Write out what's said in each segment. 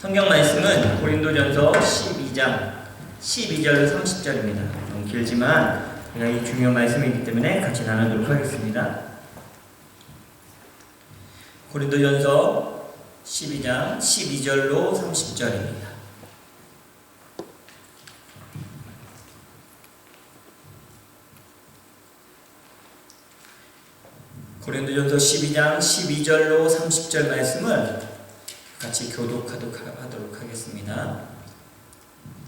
성경 말씀은 고린도전서 12장 12절 30절입니다. 좀 길지만 제가 이 중요한 말씀이기 때문에 같이 나누도록 하겠습니다. 고린도전서 12장 12절로 30절입니다. 고린도전서 12장 12절로 30절 말씀을 같이 교독하도록 하겠습니다.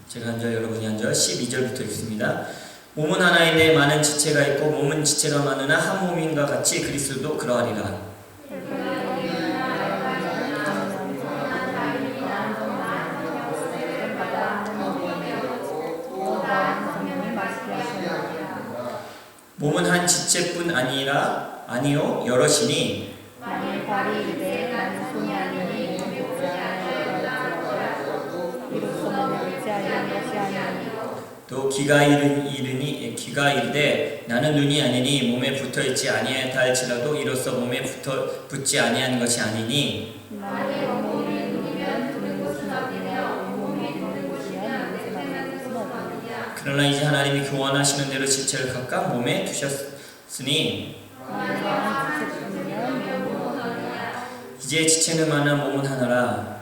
제가 앉아 여러분이 앉아 12절부터 읽습니다. 몸은 하나인데 많은 지체가 있고 몸은 지체가 많으나 한 몸인가 같이 그리스도도 그러하리라. 몸은 한 지체뿐 아니요 여럿이니 만일 발이 이르되 나는 손이 아니니 몸이 없지 아니하였더라도 이로써 몸이 없지 아니한 것이 아니니 또 귀가 이르되 나는 눈이 아니니 몸에 붙어있지 아니하였다 할지라도 이로써 몸에 붙지 아니한 것이 아니니 만일 온몸이 눈이면 듣는 것은 어디냐 온몸이 듣는 것이면 냄새 맡는 것은 어디냐 그러나 이제 하나님이 교환하시는 대로 지체를 각각 몸에 두셨으니 이제 지체는 많아 몸은 하나라.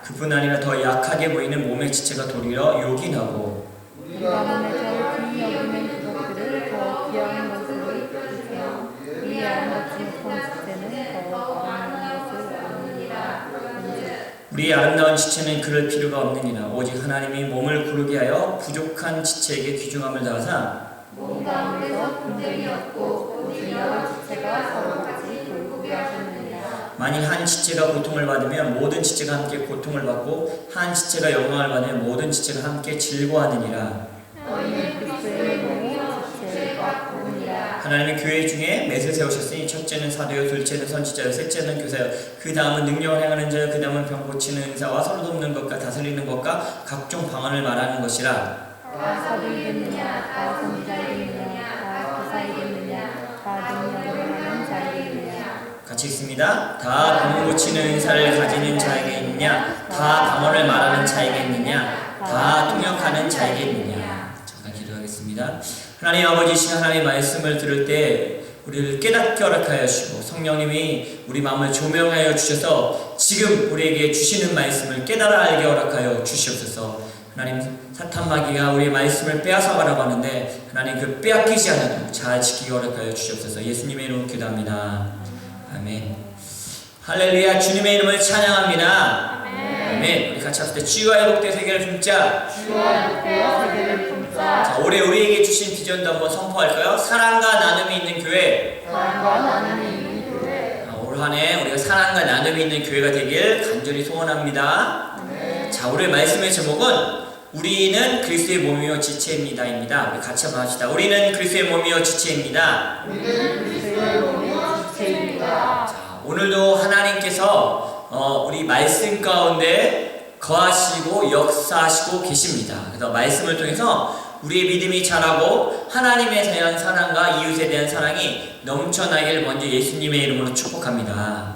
그뿐 아니라 더 약하게 보이는 몸의 지체가 도리어 요긴하고 우리가 몸에 더 귀히 여기는 그것들을 더 귀한 것으로 여기세요. 이 아름답지 못한 지체는 더 아름다운 것을 아느니라. 우리의 아름다운 지체는 그럴 필요가 없느니라. 오직 하나님이 몸을 고르게 하여 부족한 지체에게 귀중함을 다하사 몸 가운데서 분쟁이 없고 오직 여러 지체가 서로같이 돌보게 하셨느니라. 만일 한 지체가 고통을 받으면 모든 지체가 함께 고통을 받고 한 지체가 영광을 받으면 모든 지체가 함께 즐거워하느니라. 너희는 그리스도의 몸이 지체가 되느니라. 하나님의 교회 중에 맷을 세우셨으니 첫째는 사도요, 둘째는 선지자요, 셋째는 교사요, 그 다음은 능력을 행하는 자요, 그 다음은 병 고치는 은사와 서로 돕는 것과 다스리는 것과 각종 방언을 말하는 것이라. 다 사도이겠느냐, 다 선지자이겠느냐, 다 교사이겠느냐, 다 능력을 하는 자이겠느냐. 같이 읽습니다. 다 병 고치는 은사를 가지는 자이겠느냐, 다 방언을 말하는 자이겠느냐, 다 통역하는 자이겠느냐. 잠깐 기도하겠습니다. 하나님 아버지, 이 시간 하나님의 말씀을 들을 때 우리를 깨닫게 허락하여 주시고 성령님이 우리 마음을 조명하여 주셔서 지금 우리에게 주시는 말씀을 깨달아 알게 허락하여 주시옵소서. 하나님, 사탄 마귀가 우리의 말씀을 빼앗아가라고 하는데 하나님 그 빼앗기지 않아도 잘 지키게 허락하여 주시옵소서. 예수님의 이름으로 기도합니다. 아멘. 할렐루야. 주님의 이름을 찬양합니다. 아멘. 우리 같이 합시다. 주와 회복된 세계를 품자. 자, 올해 우리에게 주신 비전도 한번 선포할까요? 사랑과 나눔이 있는 교회. 올 한해 우리가 사랑과 나눔이 있는 교회가 되길 간절히 소원합니다. 자, 오늘 말씀의 제목은 우리는 그리스도의 몸이요 지체입니다입니다. 우리 같이 한번 합시다. 우리는 그리스도의 몸이요 지체입니다. 자, 오늘도 하나님께서 우리 말씀 가운데 거하시고 역사하시고 계십니다. 그래서 말씀을 통해서 우리의 믿음이 자라고 하나님에 대한 사랑과 이웃에 대한 사랑이 넘쳐나길 먼저 예수님의 이름으로 축복합니다.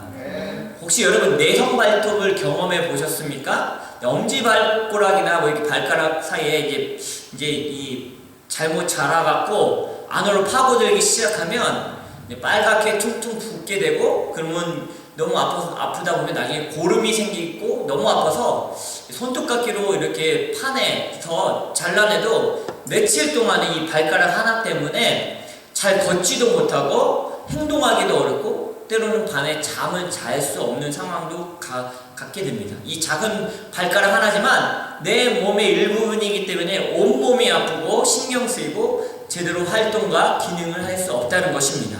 혹시 여러분 내성 발톱을 경험해 보셨습니까? 엄지발가락이나 뭐 이렇게 발가락 사이에 이제 이 잘못 자라갖고 안으로 파고들기 시작하면 빨갛게 퉁퉁 붓게 되고 그러면 너무 아프다 보면 나중에 고름이 생기고 너무 아파서 손톱깎이로 이렇게 파내서 잘라내도 며칠 동안에 이 발가락 하나 때문에 잘 걷지도 못하고 행동하기도 어렵고 때로는 밤에 잠을 잘 수 없는 상황도 갖게 됩니다. 이 작은 발가락 하나지만 내 몸의 일부분이기 때문에 온몸이 아프고 신경 쓰이고 제대로 활동과 기능을 할 수 없다는 것입니다.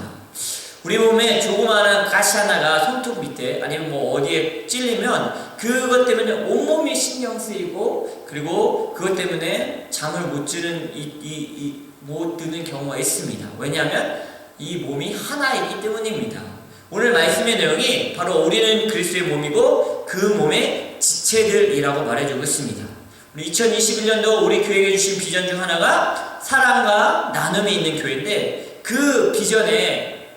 우리 몸에 조그마한 가시 하나가 손톱 밑에 아니면 뭐 어디에 찔리면 그것 때문에 온몸이 신경 쓰이고 그리고 그것 때문에 잠을 못 드는 경우가 있습니다. 왜냐하면 이 몸이 하나이기 때문입니다. 오늘 말씀의 내용이 바로 우리는 그리스도의 몸이고 그 몸의 지체들이라고 말해주고 있습니다. 우리 2021년도 우리 교회에 주신 비전 중 하나가 사랑과 나눔이 있는 교회인데 그 비전에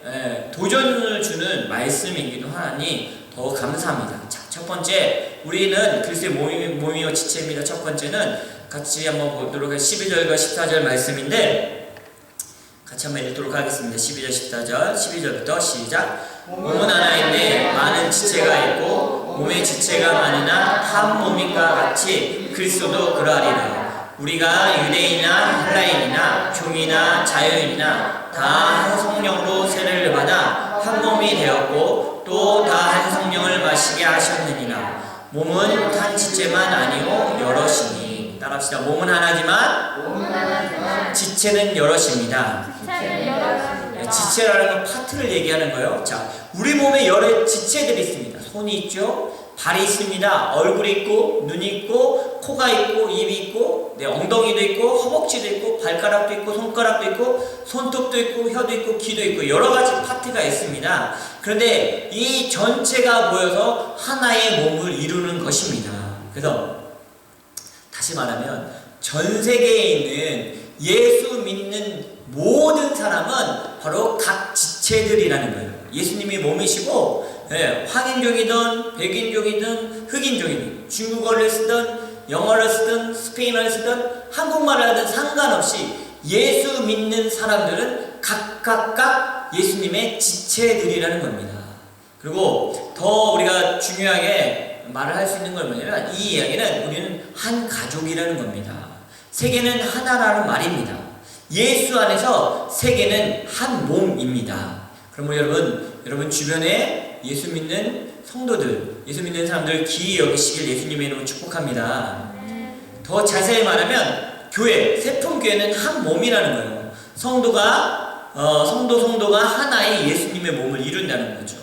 도전을 주는 말씀이기도 하니 더 감사합니다. 자, 첫 번째, 우리는 그리스도의 몸이요 지체입니다. 첫 번째는 같이 한번 보도록 하겠습니다. 12절과 14절 말씀인데 같이 한번 읽도록 하겠습니다. 12절 14절 12절부터 시작. 몸은 하나인데 많은 지체가 있고 몸의 지체가 많으나 한 몸인과 같이 그리스도도 그러하리라. 우리가 유대인이나 헬라인이나 종이나 자유인이나 다 한 성령으로 세례를 받아 한 몸이 되었고 또 다 한 성령을 마시게 하셨느니라. 몸은 한 지체만 아니오 여럿이니. 따라합시다. 몸은 하나지만 지체는 여럿입니다. 지체라는 건 파트를 얘기하는 거예요. 자, 우리 몸에 여러 지체들이 있습니다. 손이 있죠, 발이 있습니다, 얼굴이 있고, 눈이 있고, 코가 있고, 입이 있고, 엉덩이도 있고, 허벅지도 있고, 발가락도 있고, 손가락도 있고, 손톱도 있고, 혀도 있고, 귀도 있고, 여러 가지 파트가 있습니다. 그런데 이 전체가 모여서 하나의 몸을 이루는 것입니다. 그래서 다시 말하면 전 세계에 있는 예수 믿는 모든 사람은 바로 각 지체들이라는 거예요. 예수님이 몸이시고, 황인종이든 백인종이든 흑인종이든 중국어를 쓰든 영어를 쓰든 스페인어를 쓰든 한국말을 하든 상관없이 예수 믿는 사람들은 각각 예수님의 지체들이라는 겁니다. 그리고 더 우리가 중요하게 말을 할 수 있는 건 뭐냐면 이 이야기는 우리는 한 가족이라는 겁니다. 세계는 하나라는 말입니다. 예수 안에서 세계는 한 몸입니다. 그러면 여러분 주변에 예수 믿는 성도들, 예수 믿는 사람들 기이 여기시길 예수님의 이름으로 축복합니다. 더 자세히 말하면 교회, 세품교회는 한 몸이라는 거예요. 성도가 하나의 예수님의 몸을 이룬다는 거죠.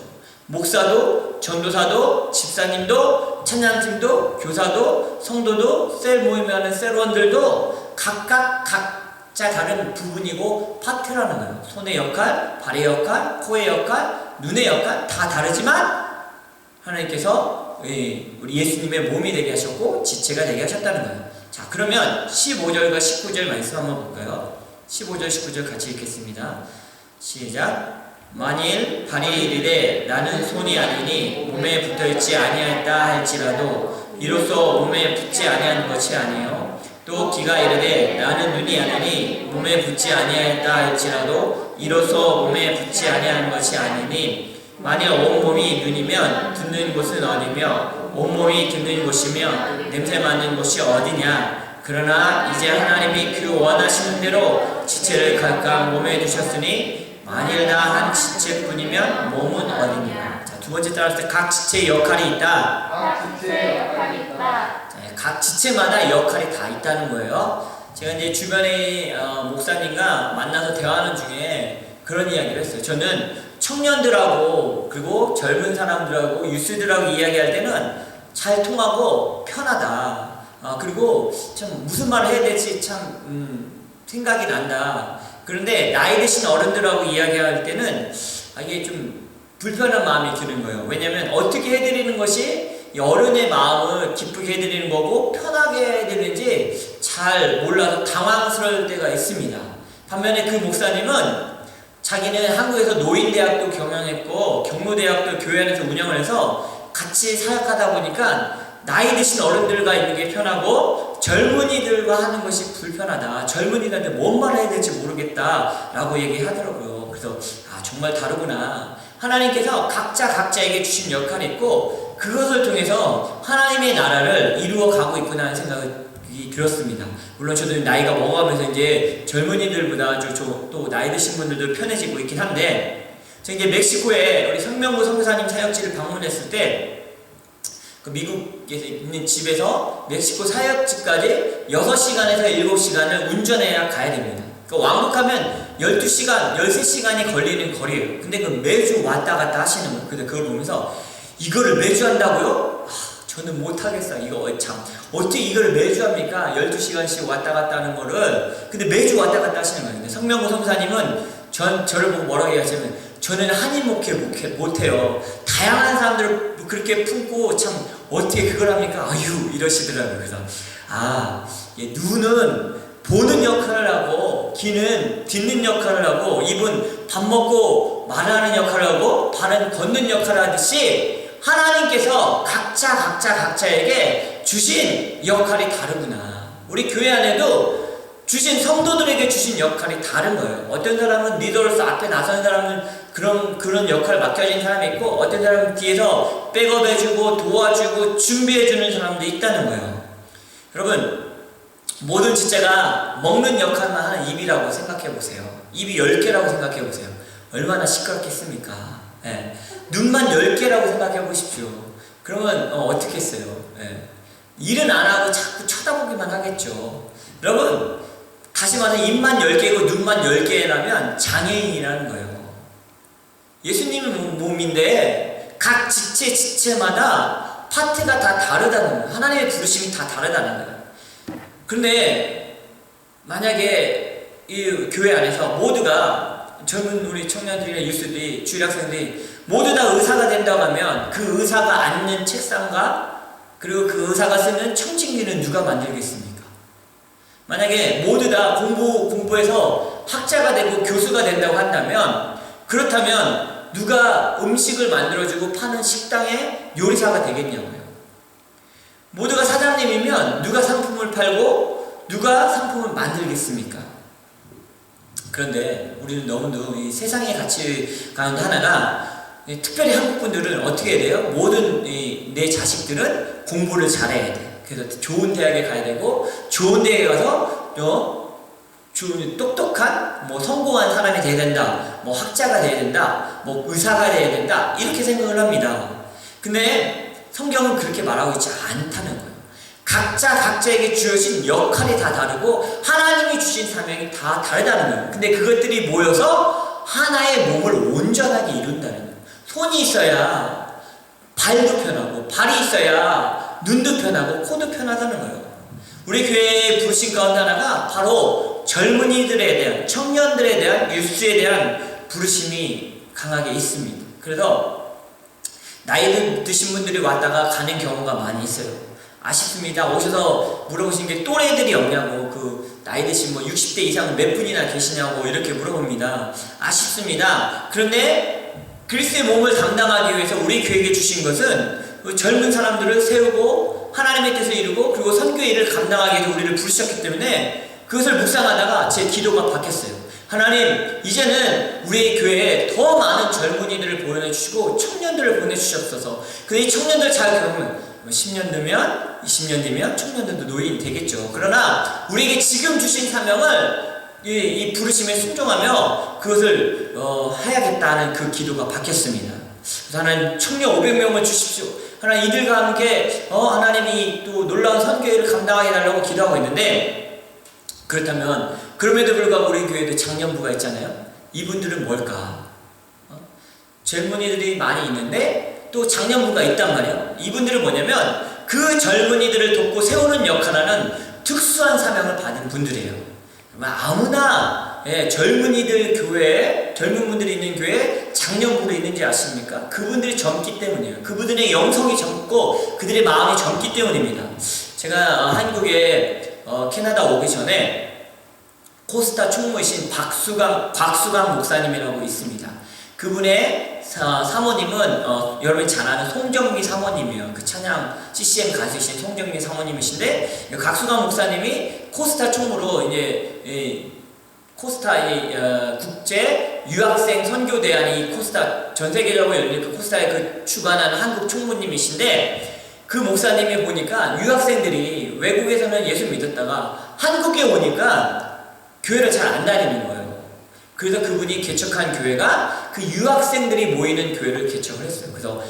목사도, 전도사도, 집사님도, 찬양팀도, 교사도, 성도도, 셀 모임에 하는 셀원들도 각자 다른 부분이고 파트라는 거예요. 손의 역할, 발의 역할, 코의 역할, 눈의 역할 다 다르지만 하나님께서 우리 예수님의 몸이 되게 하셨고 지체가 되게 하셨다는 거예요. 자, 그러면 15절과 19절 말씀 한번 볼까요? 15절, 19절 같이 읽겠습니다. 시작. 만일 발이 이르되 나는 손이 아니니 몸에 붙어있지 아니하였다 할지라도 이로써 몸에 붙지 아니한 것이 아니요 또 귀가 이르되 나는 눈이 아니니 몸에 붙지 아니하였다 할지라도 이로써 몸에 붙지 아니한 것이 아니니 만일 온몸이 눈이면 듣는 곳은 어디며 온몸이 듣는 곳이며 냄새 맡는 곳이 어디냐. 그러나 이제 하나님이 그 원하시는 대로 지체를 각각 몸에 두셨으니 만일 나 한 지체뿐이면 몸은 어디냐. 자, 두 번째 따라서 각 지체의 역할이 있다. 각 지체마다 역할이 다 있다는 거예요. 제가 이제 주변에 목사님과 만나서 대화하는 중에 그런 이야기를 했어요. 저는 청년들하고 그리고 젊은 사람들하고 유스들하고 이야기할 때는 잘 통하고 편하다. 그리고 참 무슨 말을 해야 될지 참 생각이 난다. 그런데 나이 드신 어른들하고 이야기할 때는 이게 좀 불편한 마음이 드는 거예요. 왜냐하면 어떻게 해드리는 것이 어른의 마음을 기쁘게 해드리는 거고 편하게 해드리는지 잘 몰라서 당황스러울 때가 있습니다. 반면에 그 목사님은 자기는 한국에서 노인대학도 경영했고 경로대학도 교회 안에서 운영을 해서 같이 사역하다 보니까 나이 드신 어른들과 있는 게 편하고 젊은이들과 하는 것이 불편하다. 젊은이들한테 뭔 말을 해야 될지 모르겠다 라고 얘기하더라고요. 그래서 정말 다르구나. 하나님께서 각자에게 주신 역할이 있고 그것을 통해서 하나님의 나라를 이루어 가고 있구나 하는 생각이 들었습니다. 물론 저도 나이가 먹어가면서 이제 젊은이들보다 또 나이 드신 분들도 편해지고 있긴 한데, 제가 이제 멕시코에 우리 성명구 선교사님 사역지를 방문했을 때 그 미국에 있는 집에서 멕시코 사역지까지 6시간에서 7시간을 운전해야 가야 됩니다. 그러니까 왕복하면 12시간, 13시간이 걸리는 거리예요. 근데 그 매주 왔다 갔다 하시는 거예요. 근데 그걸 보면서 이거를 매주 한다고요? 저는 못하겠어요. 이거 참 어떻게 이걸 매주 합니까? 12시간씩 왔다 갔다 하는 거를. 근데 매주 왔다 갔다 하시는 거예요. 근데 성명구 선사님은 저를 보고 뭐라고 얘기하시면 저는 한인 목회 못해요. 다양한 사람들을 그렇게 품고 참 어떻게 그걸 합니까? 아유 이러시더라고요. 그래서 눈은 보는 역할을 하고, 귀는 듣는 역할을 하고, 입은 밥 먹고 말하는 역할을 하고, 발은 걷는 역할을 하듯이 하나님께서 각자에게 주신 역할이 다르구나. 우리 교회 안에도 주신 성도들에게 주신 역할이 다른 거예요. 어떤 사람은 리더로서 앞에 나서는 사람은 그런 역할을 맡겨진 사람이 있고, 어떤 사람은 뒤에서 백업해주고 도와주고 준비해주는 사람도 있다는 거예요. 여러분, 모든 지체가 먹는 역할만 하는 입이라고 생각해보세요. 입이 10개라고 생각해보세요. 얼마나 시끄럽겠습니까? 예. 눈만 10개라고 생각해보십시오. 그러면 어떻게 했어요? 예. 일은 안 하고 자꾸 쳐다보기만 하겠죠. 여러분, 다시 말해서 입만 10개고 눈만 10개라면 장애인이라는 거예요. 예수님의 몸인데 각 지체마다 파트가 다 다르다는 거예요. 하나님의 부르심이 다 다르다는 거예요. 그런데 만약에 이 교회 안에서 모두가 젊은 우리 청년들이나 유스들이 주일학생들이 모두 다 의사가 된다고 하면 그 의사가 앉는 책상과 그리고 그 의사가 쓰는 청진기는 누가 만들겠습니까? 만약에 모두 다 공부해서 학자가 되고 교수가 된다고 한다면, 그렇다면 누가 음식을 만들어주고 파는 식당의 요리사가 되겠냐고요. 모두가 사장님이면 누가 상품을 팔고 누가 상품을 만들겠습니까? 그런데 우리는 너무도 이 세상의 가치 가운데 하나가, 특별히 한국 분들은 어떻게 해야 돼요? 모든 내 자식들은 공부를 잘해야 돼. 그래서 좋은 대학에 가야 되고, 좋은 대학에 가서 똑똑한 성공한 사람이 돼야 된다, 학자가 돼야 된다, 의사가 돼야 된다, 이렇게 생각을 합니다. 근데 성경은 그렇게 말하고 있지 않다는 거예요. 각자에게 주어진 역할이 다 다르고 하나님이 주신 사명이 다 다르다는 거예요. 근데 그것들이 모여서 하나의 몸을 온전하게 이룬다는 거예요. 손이 있어야 발도 편하고, 발이 있어야 눈도 편하고, 코도 편하다는 거예요. 우리 교회의 부르심 가운데 하나가 바로 젊은이들에 대한, 청년들에 대한, 유스에 대한 부르심이 강하게 있습니다. 그래서 나이 드신 분들이 왔다가 가는 경우가 많이 있어요. 아쉽습니다. 오셔서 물어보신 게 또래들이 없냐고, 나이 드신 60대 이상 몇 분이나 계시냐고 이렇게 물어봅니다. 아쉽습니다. 그런데 그리스도의 몸을 담당하기 위해서 우리 교회에게 주신 것은 젊은 사람들을 세우고 하나님의 뜻을 이루고 그리고 선교 일을 감당하기 위해서 우리를 부르셨기 때문에 그것을 묵상하다가 제 기도가 바뀌었어요. 하나님, 이제는 우리의 교회에 더 많은 젊은이들을 보내주시고 청년들을 보내주셨어서, 근데 이 청년들 잘 겪으면 10년 뒤면 20년 뒤면 청년들도 노인이 되겠죠. 그러나 우리에게 지금 주신 사명을 이 부르심에 순종하며 그것을 해야겠다는 그 기도가 바뀌었습니다. 그래서 하나님, 청년 500명을 주십시오. 하나님, 이들과 함께 하나님이 또 놀라운 선교회를 감당하게 해달라고 기도하고 있는데, 그렇다면 그럼에도 불구하고 우리 교회도 장년부가 있잖아요. 이분들은 뭘까? 젊은이들이 많이 있는데 또 장년부가 있단 말이에요. 이분들은 뭐냐면 그 젊은이들을 돕고 세우는 역할하는 특수한 사명을 받은 분들이에요. 아무나 젊은이들 교회에, 젊은 분들이 있는 교회에 장년부로 있는지 아십니까? 그분들이 젊기 때문이에요. 그분들의 영성이 젊고 그들의 마음이 젊기 때문입니다. 제가 한국에 캐나다 오기 전에 코스타 총무이신 곽수강 목사님이라고 있습니다. 그분의 사모님은 여러분이 잘 아는 송정미 사모님이에요. 그 찬양 CCM 가수이신 송정미 사모님이신데, 곽수강 목사님이 코스타 총무로 이제 코스타 국제 유학생 선교대안이 코스타 전 세계적으로 열린 그 코스타에 그 주관하는 한국 총무님이신데, 그 목사님이 보니까 유학생들이 외국에서는 예수 믿었다가 한국에 오니까 교회를 잘 안 다니는 거예요. 그래서 그분이 개척한 교회가 그 유학생들이 모이는 교회를 개척을 했어요. 그래서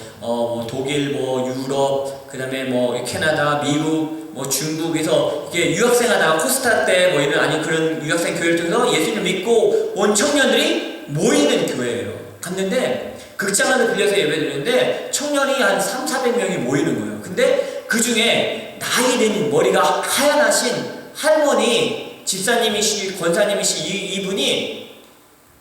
독일, 유럽, 그 다음에 캐나다, 미국, 중국에서 이게 유학생하다가 코스타 때 이런 아니 그런 유학생 교회를 통해서 예수님을 믿고 온 청년들이 모이는 교회예요. 갔는데 극장 안을 빌려서 예배드리는데 청년이 한 300~400명이 모이는 거예요. 근데 그 중에 나이 든 머리가 하얀하신 할머니 집사님이시 권사님이시 이분이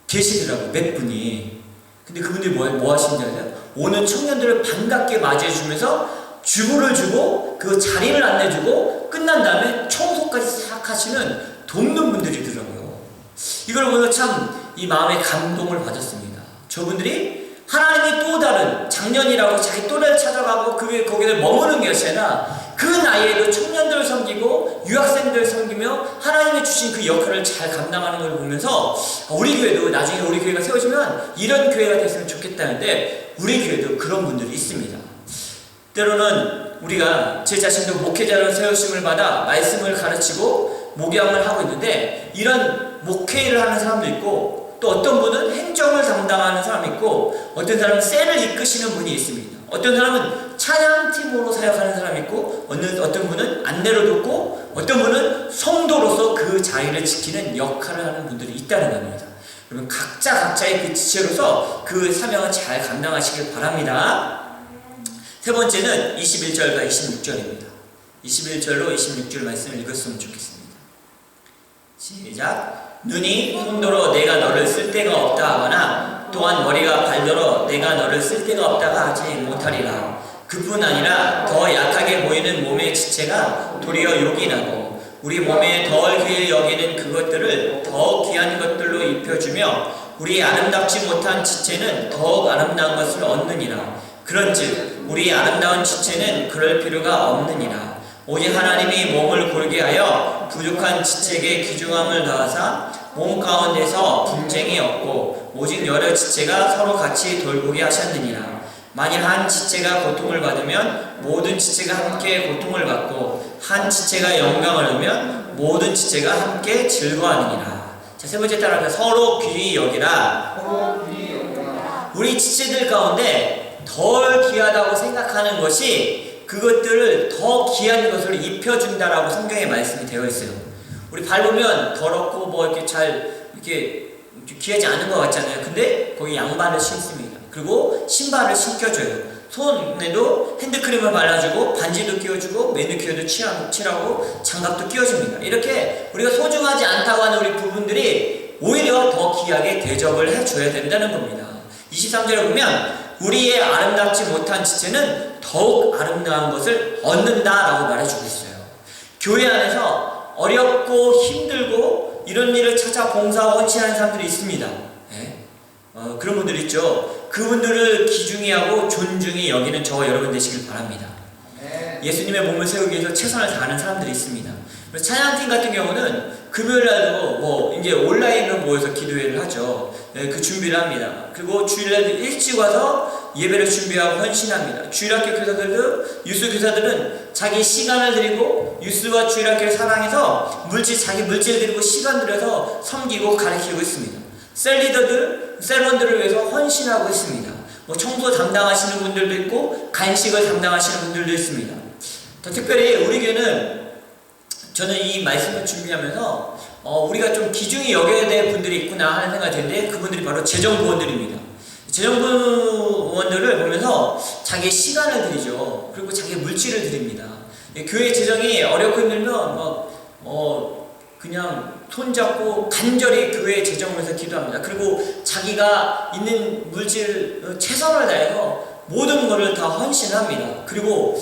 계시더라고요. 몇 분이. 근데 그분들이 뭐 하시는지 아세요? 오는 청년들을 반갑게 맞이해주면서 주부를 주고 그 자리를 안내주고 끝난 다음에 청소까지 싹 하시는 돕는 분들이더라고요. 이걸 보면서 참 이 마음에 감동을 받았습니다. 저분들이 하나님이 또 다른 작년이라고 자기 또래를 찾아가고 거기를 머무는 것이 아니라 그 나이에도 청년들을 섬기고 유학생들을 섬기며 하나님이 주신 그 역할을 잘 감당하는 걸 보면서 우리 교회도 나중에 우리 교회가 세워지면 이런 교회가 됐으면 좋겠다는데 우리 교회도 그런 분들이 있습니다. 때로는 우리가 제 자신도 목회자로 세우심을 받아 말씀을 가르치고 목양을 하고 있는데 이런 목회를 하는 사람도 있고 또 어떤 분은 행정을 담당하는 사람이 있고 어떤 사람은 셀을 이끄시는 분이 있습니다. 어떤 사람은 찬양팀으로 사역하는 사람이 있고 어떤 분은 안내를 돕고 어떤 분은 성도로서 그 자리를 지키는 역할을 하는 분들이 있다는 겁니다. 여러분 각자의 그 지체로서 그 사명을 잘 감당하시길 바랍니다. 세 번째는 21절과 26절입니다. 21절로 26절 말씀을 읽었으면 좋겠습니다. 시작. 눈이 손더러 내가 너를 쓸 데가 없다 하거나 또한 머리가 발더러 내가 너를 쓸 데가 없다가 하지 못하리라. 그뿐 아니라 더 약하게 보이는 몸의 지체가 도리어 요긴하고 우리 몸에 덜 귀히 여기는 그것들을 더 귀한 것들로 입혀주며 우리 아름답지 못한 지체는 더욱 아름다운 것을 얻느니라. 그런즉 우리 아름다운 지체는 그럴 필요가 없느니라. 오직 하나님이 몸을 고르게 하여 부족한 지체에게 귀중함을 더하사 몸 가운데서 분쟁이 없고 오직 여러 지체가 서로 같이 돌보게 하셨느니라. 만일 한 지체가 고통을 받으면 모든 지체가 함께 고통을 받고 한 지체가 영광을 얻으면 모든 지체가 함께 즐거워하느니라. 자, 세 번째 따라서 서로 귀히 여기라. 우리 지체들 가운데 덜 귀하다고 생각하는 것이 그것들을 더 귀한 것을 입혀준다라고 성경에 말씀이 되어 있어요. 우리 밟으면 더럽고 이렇게 이렇게 귀하지 않은 것 같잖아요. 근데 거기 양발을 신습니다. 그리고 신발을 신겨줘요. 손에도 핸드크림을 발라주고 반지도 끼워주고 매니큐어도 칠하고 장갑도 끼워줍니다. 이렇게 우리가 소중하지 않다고 하는 우리 부분들이 오히려 더 귀하게 대접을 해줘야 된다는 겁니다. 23절에 보면 우리의 아름답지 못한 지체는 더욱 아름다운 것을 얻는다라고 말해주고 있어요. 교회 안에서 어렵고 힘들고 이런 일을 찾아 봉사하고 헌신하는 사람들이 있습니다. 네? 그런 분들 있죠. 그분들을 귀중히 하고 존중히 여기는 저와 여러분 되시길 바랍니다. 예수님의 몸을 세우기 위해서 최선을 다하는 사람들이 있습니다. 찬양팀 같은 경우는 금요일날도 이제 온라인으로 모여서 기도회를 하죠. 그 준비를 합니다. 그리고 주일날 일찍 와서 예배를 준비하고 헌신합니다. 주일학교 교사들도 유스 교사들은 자기 시간을 드리고 유스와 주일학교를 사랑해서 자기 물질을 드리고 시간 들여서 섬기고 가르치고 있습니다. 셀원들을 위해서 헌신하고 있습니다. 청소 담당하시는 분들도 있고 간식을 담당하시는 분들도 있습니다. 더 특별히 우리 교회는 저는 이 말씀을 준비하면서 우리가 좀 귀중히 여겨야 될 분들이 있구나 하는 생각이 드는데 그분들이 바로 재정부원들입니다. 재정부원들을 보면서 자기의 시간을 드리죠. 그리고 자기의 물질을 드립니다. 교회 재정이 어렵고 힘들면 그냥 손잡고 간절히 교회 재정을 위해서 기도합니다. 그리고 자기가 있는 물질 최선을 다해서 모든 것을 다 헌신합니다. 그리고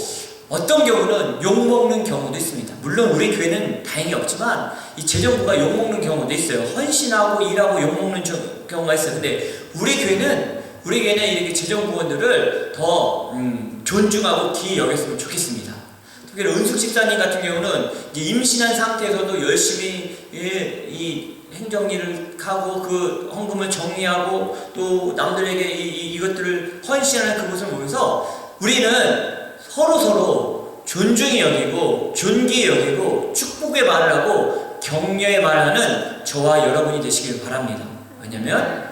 어떤 경우는 욕먹는 경우도 있습니다. 물론 우리 교회는 다행히 없지만 이 재정부가 욕먹는 경우도 있어요. 헌신하고 일하고 욕먹는 경우가 있어요. 근데 우리 교회는 이렇게 재정부원들을 더 존중하고 귀히 여겼으면 좋겠습니다. 특히 은숙 집사님 같은 경우는 임신한 상태에서도 열심히 이 행정일을 하고 그 헌금을 정리하고 또 남들에게 이것들을 헌신하는 그 모습을 보면서 우리는 서로 존중히 여기고 존귀히 여기고 축복의 말을 하고 격려의 말을 하는 저와 여러분이 되시길 바랍니다. 왜냐하면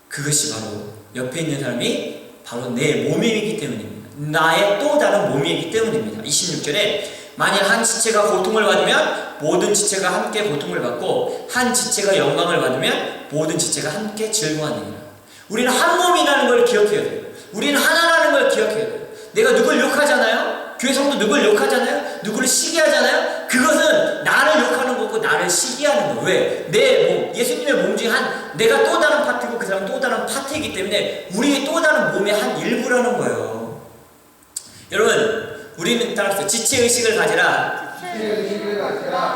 그것이 바로 옆에 있는 사람이 바로 내 몸이기 때문입니다. 나의 또 다른 몸이기 때문입니다. 26절에 만일 한 지체가 고통을 받으면 모든 지체가 함께 고통을 받고 한 지체가 영광을 받으면 모든 지체가 함께 즐거워하느니라. 우리는 한 몸이라는 걸 기억해야 돼요. 우리는 하나라는 걸 기억해야 돼요. 내가 누굴 욕하잖아요? 교회 성도 누굴 욕하잖아요? 누구를 시기하잖아요? 그것은 나를 욕하는 거고 나를 시기하는 거예요. 왜? 내 몸, 예수님의 몸 중에 내가 또 다른 파트고 그 사람은 또 다른 파트이기 때문에 우리의 또 다른 몸의 한 일부라는 거예요. 여러분, 우리는 따라서 지체의식을 가지라.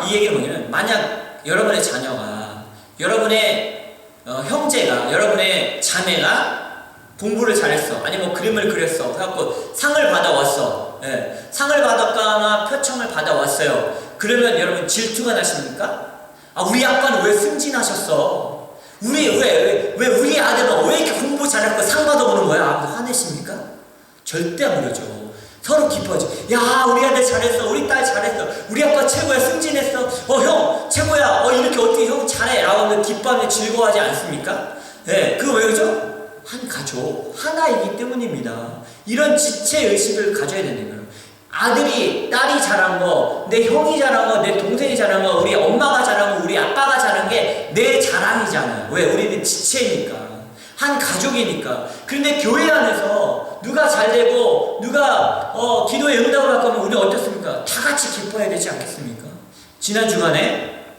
이 얘기는 뭐냐면 만약 여러분의 자녀가, 여러분의 형제가, 여러분의 자매가 공부를 잘했어, 아니 뭐 그림을 그렸어, 그래갖고 상을 받아왔어, 예, 상을 받았거나 표창을 받아왔어요. 그러면 여러분 질투가 나십니까? 아, 우리 아빠는 왜 승진하셨어? 왜 우리 아들은 왜 이렇게 공부 잘했고 상 받아오는 거야? 화내십니까? 절대 안 그러죠. 서로 기뻐하죠. 야, 우리 아들 잘했어, 우리 딸 잘했어, 우리 아빠 최고야, 승진했어, 형 최고야, 이렇게 어떻게 형 잘해? 라고 하면 기뻐하며 즐거워하지 않습니까? 네, 그거 왜 그러죠? 한 가족 하나이기 때문입니다. 이런 지체의식을 가져야 되는 거예요. 아들이, 딸이 잘한 거, 내 형이 잘한 거, 내 동생이 잘한 거, 우리 엄마가 잘한 거, 우리 아빠가 잘한 게 내 자랑이잖아요. 왜? 우리는 지체니까, 한 가족이니까. 그런데 교회 안에서 누가 잘되고 누가 기도에 응답을 할 거면 우리는 어떻습니까? 다 같이 기뻐해야 되지 않겠습니까? 지난 주간에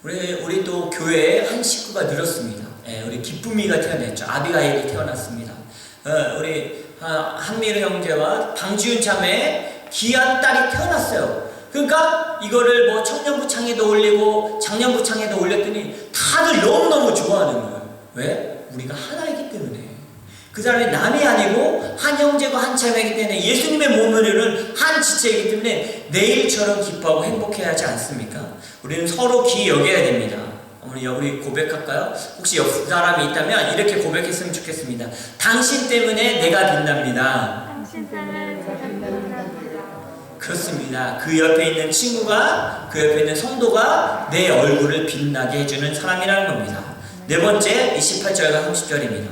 우리 또 교회에 한 식구가 늘었습니다. 예, 우리 기쁨이가 태어났죠. 아비가일이 태어났습니다. 우리 한미르 형제와 방지윤 자매의 귀한 딸이 태어났어요. 그러니까 이거를 뭐 청년부 창에도 올리고 장년부 창에도 올렸더니 다들 너무너무 좋아하는 거예요. 왜? 우리가 하나이기 때문에. 그 사람이 남이 아니고 한 형제고 한 자매이기 때문에 예수님의 몸을 이루는 한 지체이기 때문에 내일처럼 기뻐하고 행복해야 하지 않습니까? 우리는 서로 귀히 여겨야 됩니다. 우리 고백할까요? 혹시 옆 사람이 있다면 이렇게 고백했으면 좋겠습니다. 당신 때문에 내가 빛납니다. 당신 때문에 제가 빛납니다. 그렇습니다. 그 옆에 있는 친구가, 그 옆에 있는 성도가 내 얼굴을 빛나게 해주는 사람이라는 겁니다. 네 번째, 28절과 30절입니다.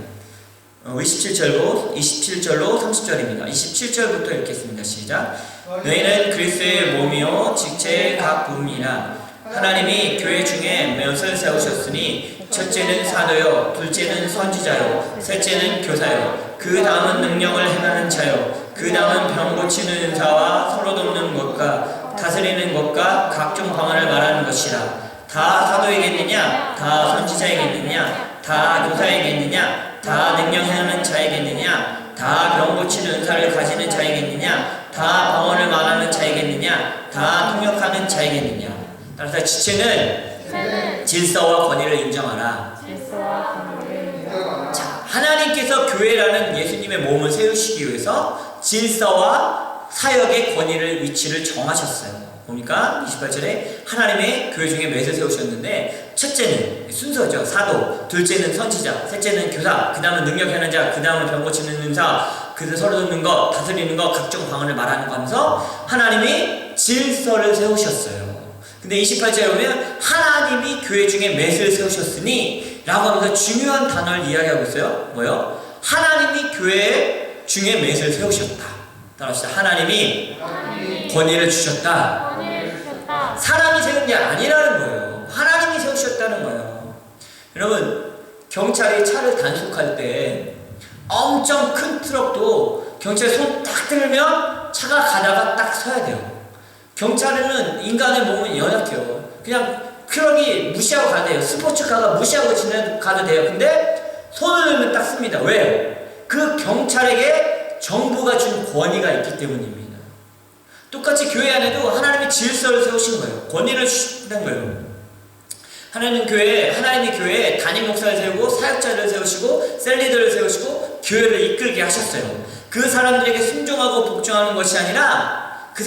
27절로 30절입니다. 27절부터 읽겠습니다. 시작. 너희는 그리스도의 몸이요 지체의 각 부분이라. 하나님이 교회 중에 몇을 세우셨으니 첫째는 사도요, 둘째는 선지자요, 셋째는 교사요, 그 다음은 능력을 행하는 자요, 그 다음은 병 고치는 은사와 서로 돕는 것과 다스리는 것과 각종 방언을 말하는 것이라. 다 사도에게느냐? 다 선지자에게느냐? 다 교사에게느냐? 다 능력 행하는 자에게느냐? 다 병 고치는 은사를 가지는 자에게느냐? 다 방언을 말하는 자에게느냐? 다 통역하는 자에게느냐? 따라서 지체는 질서와 권위를 인정하라. 자, 하나님께서 교회라는 예수님의 몸을 세우시기 위해서 질서와 사역의 권위를, 위치를 정하셨어요. 보니까 28절에 하나님의 교회 중에 몇을 세우셨는데, 첫째는 순서죠. 사도, 둘째는 선지자, 셋째는 교사, 그 다음은 능력하는 자, 그 다음은 병 고치는 은사, 그래서 서로 돕는 것, 다스리는 것, 각종 방언을 말하는 거 하면서 하나님이 질서를 세우셨어요. 근데 28절에 보면 하나님이 교회 중에 몇을 세우셨으니 라고 하면서 중요한 단어를 이야기하고 있어요. 뭐요? 하나님이 교회 중에 몇을 세우셨다. 따라합시다. 하나님이 권위를 주셨다. 사람이 세운 게 아니라는 거예요. 하나님이 세우셨다는 거예요. 여러분, 경찰이 차를 단속할 때 엄청 큰 트럭도 경찰이 손 딱 들면 차가 가다가 딱 서야 돼요. 경찰은 인간의 몸은 연약해요. 그냥 트럭이 무시하고 가도 돼요. 스포츠카가 무시하고 가도 돼요. 근데 손을 들면 딱 씁니다. 왜요? 그 경찰에게 정부가 준 권위가 있기 때문입니다. 똑같이 교회 안에도 하나님이 질서를 세우신 거예요. 권위를 주신다는 거예요. 하나님이 교회에 담임 목사를 세우고 사역자를 세우시고 셀리더를 세우시고 교회를 이끌게 하셨어요. 그 사람들에게 순종하고 복종하는 것이 아니라 그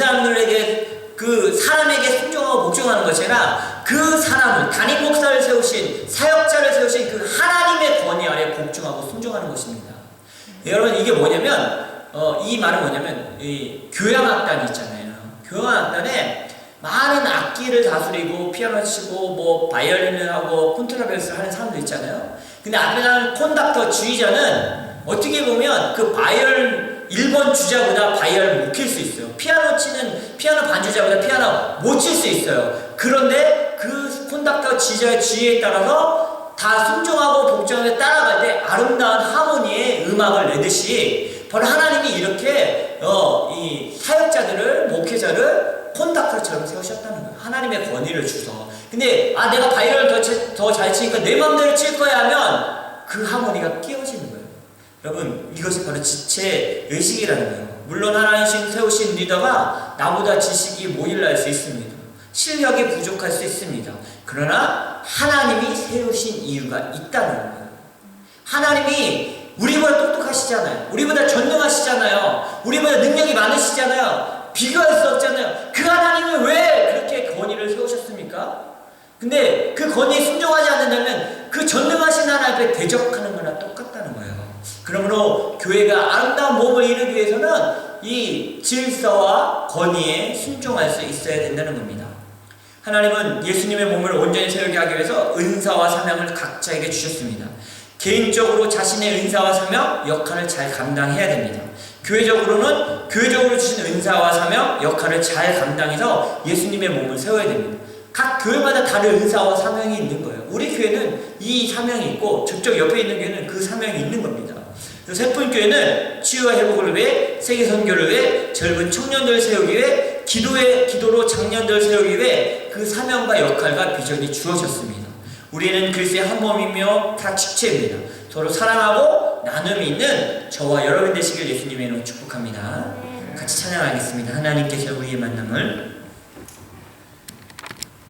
사람에게 순종하고 복종하는 것이 아니라 그 사람을, 담임 목사를 세우신, 사역자를 세우신 그 하나님의 권위 아래 복종하고 순종하는 것입니다. 여러분, 이게 뭐냐면 이 말은 뭐냐면 이 교향악단이 있잖아요. 교향악단에 많은 악기를 다스리고 피아노 치고 뭐 바이올린을 하고 콘트라베이스를 하는 사람들 있잖아요. 근데 앞에 나는 콘덕터 지휘자는 어떻게 보면 그 바이올린 1번 주자보다 바이올린 못 킬 수 있어요. 피아노 반주자보다 피아노 못 칠 수 있어요. 그런데 그 콘덕터 지휘자의 지휘에 따라서 다 순종하고 복종하며 따라갈 때 아름다운 하모니의 음악을 내듯이 바로 하나님이 이렇게 이 사역자들을, 목회자를 콘덕터처럼 세우셨다는 거예요. 하나님의 권위를 주서. 근데 내가 바이올린 더 잘 치니까 내 맘대로 칠 거야 하면 그 하모니가 끼어지는 거예요. 여러분, 이것이 바로 지체 의식이라는 거예요. 물론 하나님 세우신 리더가 나보다 지식이 모자랄 수 있습니다. 실력이 부족할 수 있습니다. 그러나 하나님이 세우신 이유가 있다는 거예요. 하나님이 우리보다 똑똑하시잖아요. 우리보다 전능하시잖아요. 우리보다 능력이 많으시잖아요. 비교할 수 없잖아요. 그 하나님은 왜 그렇게 권위를 세우셨습니까? 근데 그 권위에 순종하지 않는다면 그 전능하신 하나님 앞에 대적하는 거나 똑같다는 거예요. 그러므로 교회가 아름다운 몸을 이루기 위해서는 이 질서와 권위에 순종할 수 있어야 된다는 겁니다. 하나님은 예수님의 몸을 온전히 세우게 하기 위해서 은사와 사명을 각자에게 주셨습니다. 개인적으로 자신의 은사와 사명, 역할을 잘 감당해야 됩니다. 교회적으로는 교회적으로 주신 은사와 사명, 역할을 잘 감당해서 예수님의 몸을 세워야 됩니다. 각 교회마다 다른 은사와 사명이 있는 거예요. 우리 교회는 이 사명이 있고 저쪽 옆에 있는 교회는 그 사명이 있는 겁니다. 세분교회는 치유와 회복을 위해, 세계 선교를 위해, 젊은 청년들 세우기 위해, 기도로 장년들 세우기 위해 그 사명과 역할과 비전이 주어졌습니다. 우리는 그리스도의 한 몸이며 각 지체입니다. 서로 사랑하고 나눔이 있는 저와 여러분 되시길 예수님의 이름으로 축복합니다. 같이 찬양하겠습니다. 하나님께서 우리의 만남을